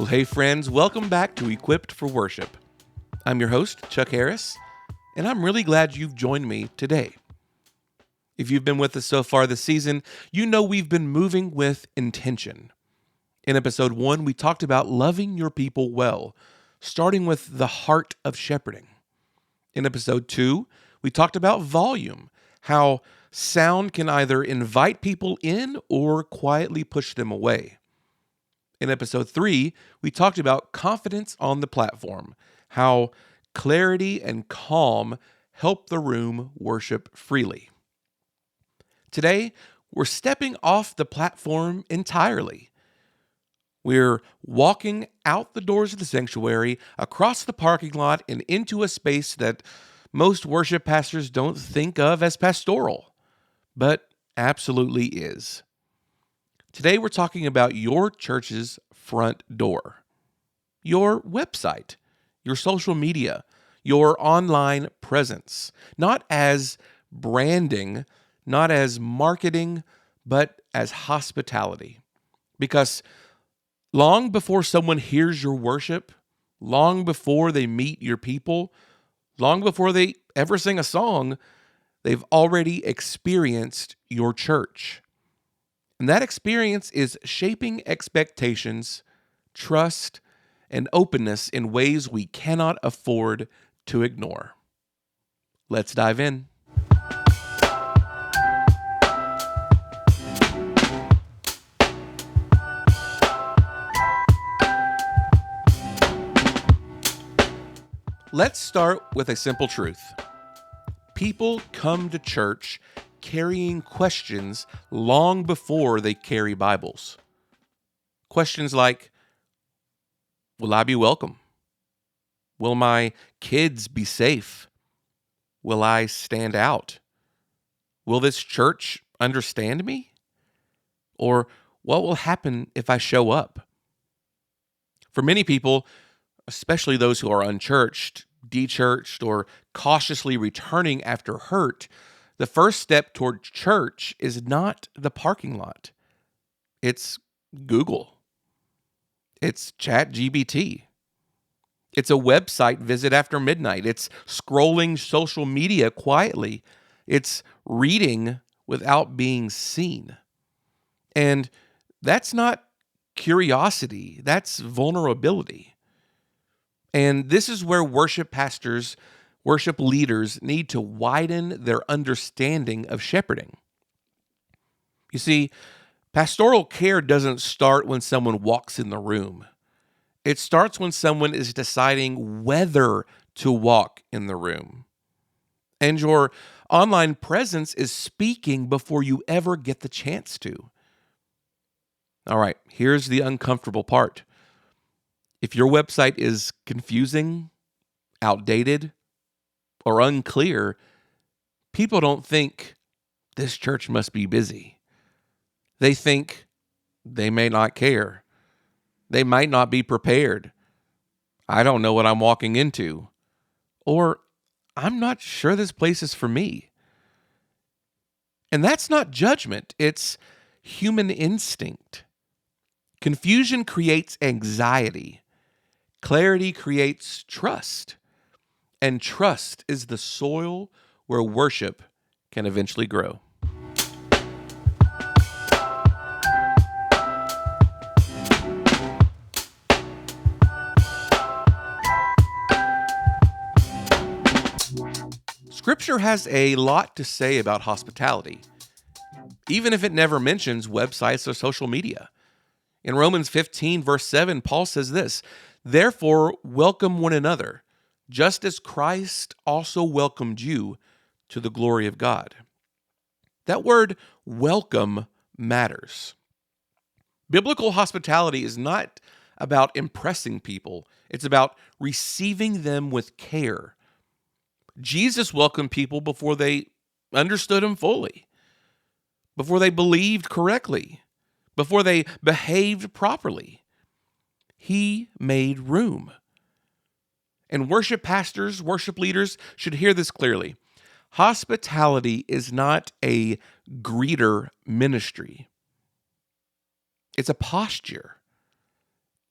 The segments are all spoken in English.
Well, hey friends, welcome back to Equipped for Worship. I'm your host, Chuck Harris, and I'm really glad you've joined me today. If you've been with us so far this season, you know we've been moving with intention. In episode 1, we talked about loving your people well, starting with the heart of shepherding. In episode 2, we talked about volume, how sound can either invite people in or quietly push them away. In episode 3, we talked about confidence on the platform, how clarity and calm help the room worship freely. Today, we're stepping off the platform entirely. We're walking out the doors of the sanctuary, across the parking lot, and into a space that most worship pastors don't think of as pastoral, but absolutely is. Today, we're talking about your church's front door, your website, your social media, your online presence, not as branding, not as marketing, but as hospitality. Because long before someone hears your worship, long before they meet your people, long before they ever sing a song, they've already experienced your church. And that experience is shaping expectations, trust, and openness in ways we cannot afford to ignore. Let's dive in. Let's start with a simple truth. People come to church carrying questions long before they carry Bibles. Questions like, will I be welcome? Will my kids be safe? Will I stand out? Will this church understand me? Or what will happen if I show up? For many people, especially those who are unchurched, dechurched, or cautiously returning after hurt, the first step toward church is not the parking lot. It's Google. It's ChatGPT. It's a website visit after midnight. It's scrolling social media quietly. It's reading without being seen. And that's not curiosity. That's vulnerability. And this is where worship pastors, worship leaders need to widen their understanding of shepherding. You see, pastoral care doesn't start when someone walks in the room. It starts when someone is deciding whether to walk in the room. And your online presence is speaking before you ever get the chance to. All right, here's the uncomfortable part. If your website is confusing, outdated, or unclear, people don't think this church must be busy. They think they may not care. They might not be prepared. I don't know what I'm walking into. Or I'm not sure this place is for me. And that's not judgment. It's human instinct. Confusion creates anxiety. Clarity creates trust. And trust is the soil where worship can eventually grow. Scripture has a lot to say about hospitality, even if it never mentions websites or social media. In Romans 15, verse 7, Paul says this, "Therefore welcome one another, just as Christ also welcomed you to the glory of God." That word welcome matters. Biblical hospitality is not about impressing people. It's about receiving them with care. Jesus welcomed people before they understood him fully, before they believed correctly, before they behaved properly. He made room. And worship pastors, worship leaders should hear this clearly. Hospitality is not a greeter ministry. It's a posture.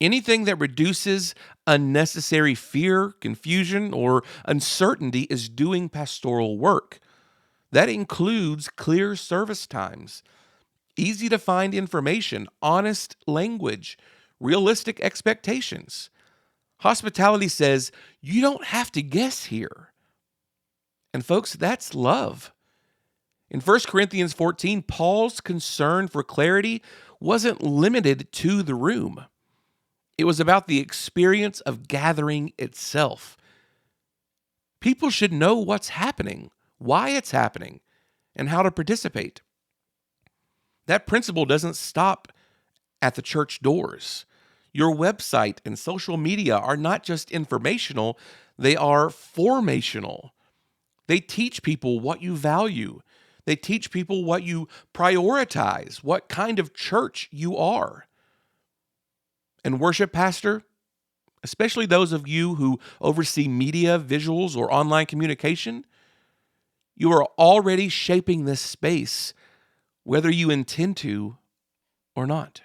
Anything that reduces unnecessary fear, confusion, or uncertainty is doing pastoral work. That includes clear service times, easy to find information, honest language, realistic expectations. Hospitality says you don't have to guess here. And folks, that's love. In 1 Corinthians 14, Paul's concern for clarity wasn't limited to the room. It was about the experience of gathering itself. People should know what's happening, why it's happening, and how to participate. That principle doesn't stop at the church doors. Your website and social media are not just informational, they are formational. They teach people what you value. They teach people what you prioritize, what kind of church you are. And worship pastor, especially those of you who oversee media, visuals, or online communication, you are already shaping this space, whether you intend to or not.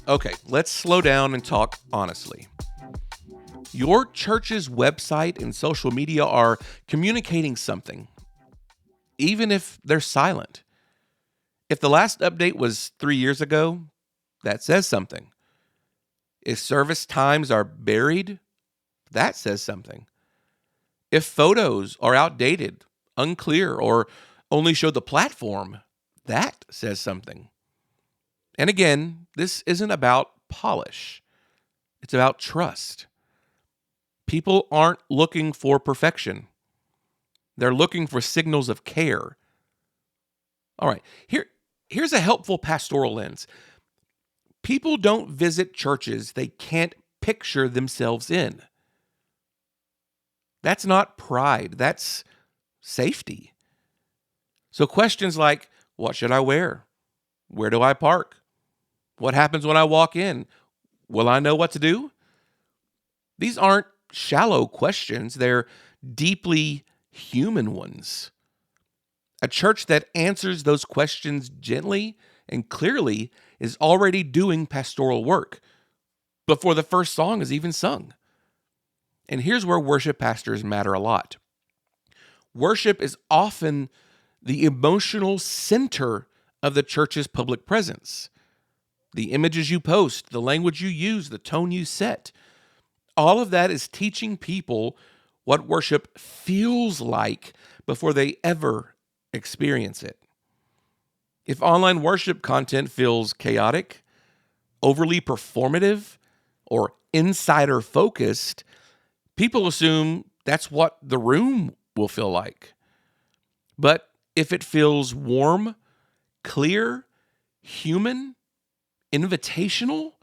Okay, let's slow down and talk honestly. Your church's website and social media are communicating something, even if they're silent. If the last update was 3 years ago, that says something. If service times are buried, that says something. If photos are outdated, unclear, or only show the platform, that says something. And again, this isn't about polish. It's about trust. People aren't looking for perfection. They're looking for signals of care. All right, here's a helpful pastoral lens. People don't visit churches they can't picture themselves in. That's not pride, that's safety. So questions like, what should I wear? Where do I park? What happens when I walk in? Will I know what to do? These aren't shallow questions, they're deeply human ones. A church that answers those questions gently and clearly is already doing pastoral work before the first song is even sung. And here's where worship pastors matter a lot. Worship is often the emotional center of the church's public presence. The images you post, the language you use, the tone you set, all of that is teaching people what worship feels like before they ever experience it. If online worship content feels chaotic, overly performative, or insider focused, people assume that's what the room will feel like. But if it feels warm, clear, human, invitational,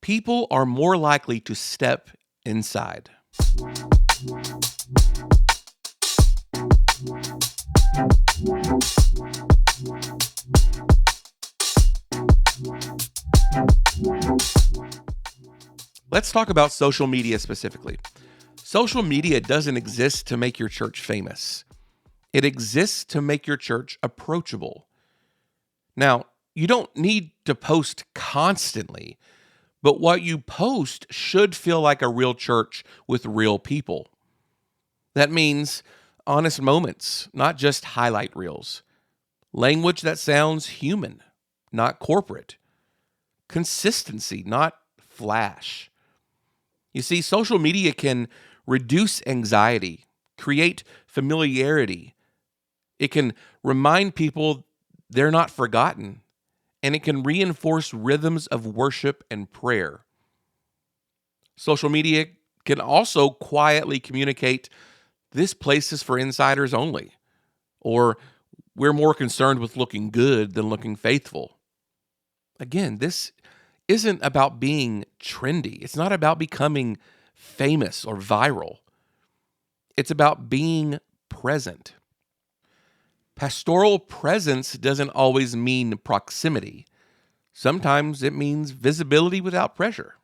people are more likely to step inside. Let's talk about social media specifically. Social media doesn't exist to make your church famous. It exists to make your church approachable. Now, you don't need to post constantly, but what you post should feel like a real church with real people. That means honest moments, not just highlight reels. Language that sounds human, not corporate. Consistency, not flash. You see, social media can reduce anxiety, create familiarity. It can remind people they're not forgotten, and it can reinforce rhythms of worship and prayer. Social media can also quietly communicate, this place is for insiders only, or we're more concerned with looking good than looking faithful. Again, this isn't about being trendy. It's not about becoming famous or viral. It's about being present. Pastoral presence doesn't always mean proximity. Sometimes it means visibility without pressure.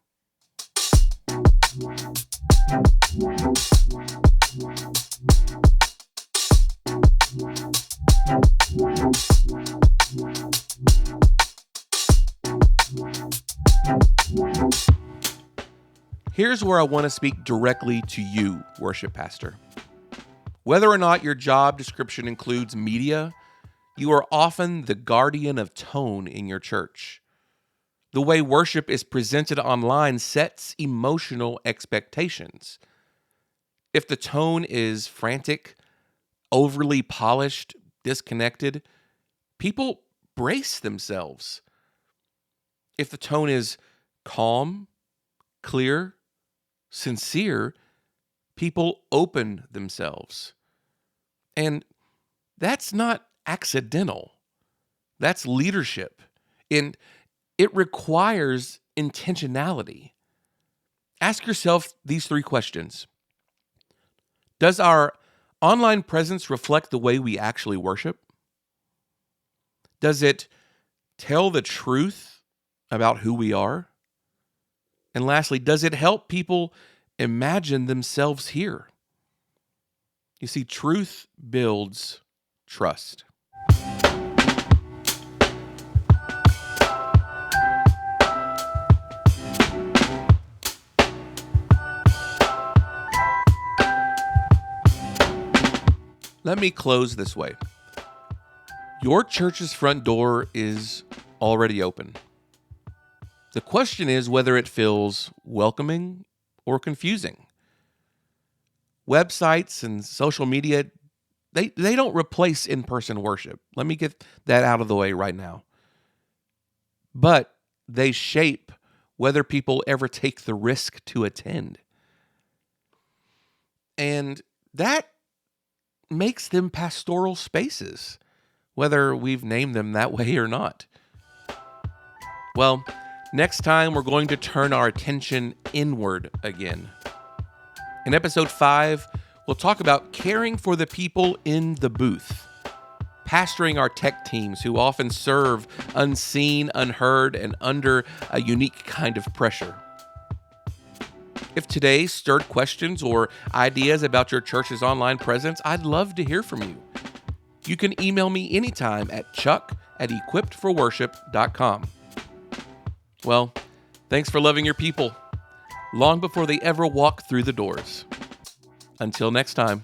Here's where I want to speak directly to you, worship pastor. Whether or not your job description includes media, you are often the guardian of tone in your church. The way worship is presented online sets emotional expectations. If the tone is frantic, overly polished, disconnected, people brace themselves. If the tone is calm, clear, sincere, people open themselves. And that's not accidental. That's leadership. And it requires intentionality. Ask yourself these 3 questions. Does our online presence reflect the way we actually worship? Does it tell the truth about who we are? And lastly, does it help people imagine themselves here? You see, truth builds trust. Let me close this way. Your church's front door is already open. The question is whether it feels welcoming or confusing. Websites and social media, they don't replace in-person worship. Let me get that out of the way right now. But they shape whether people ever take the risk to attend. And that makes them pastoral spaces, whether we've named them that way or not. Well, next time we're going to turn our attention inward again. In episode 5, we'll talk about caring for the people in the booth, pastoring our tech teams who often serve unseen, unheard, and under a unique kind of pressure. If today stirred questions or ideas about your church's online presence, I'd love to hear from you. You can email me anytime at chuck@equippedforworship.com. Well, thanks for loving your people long before they ever walk through the doors. Until next time.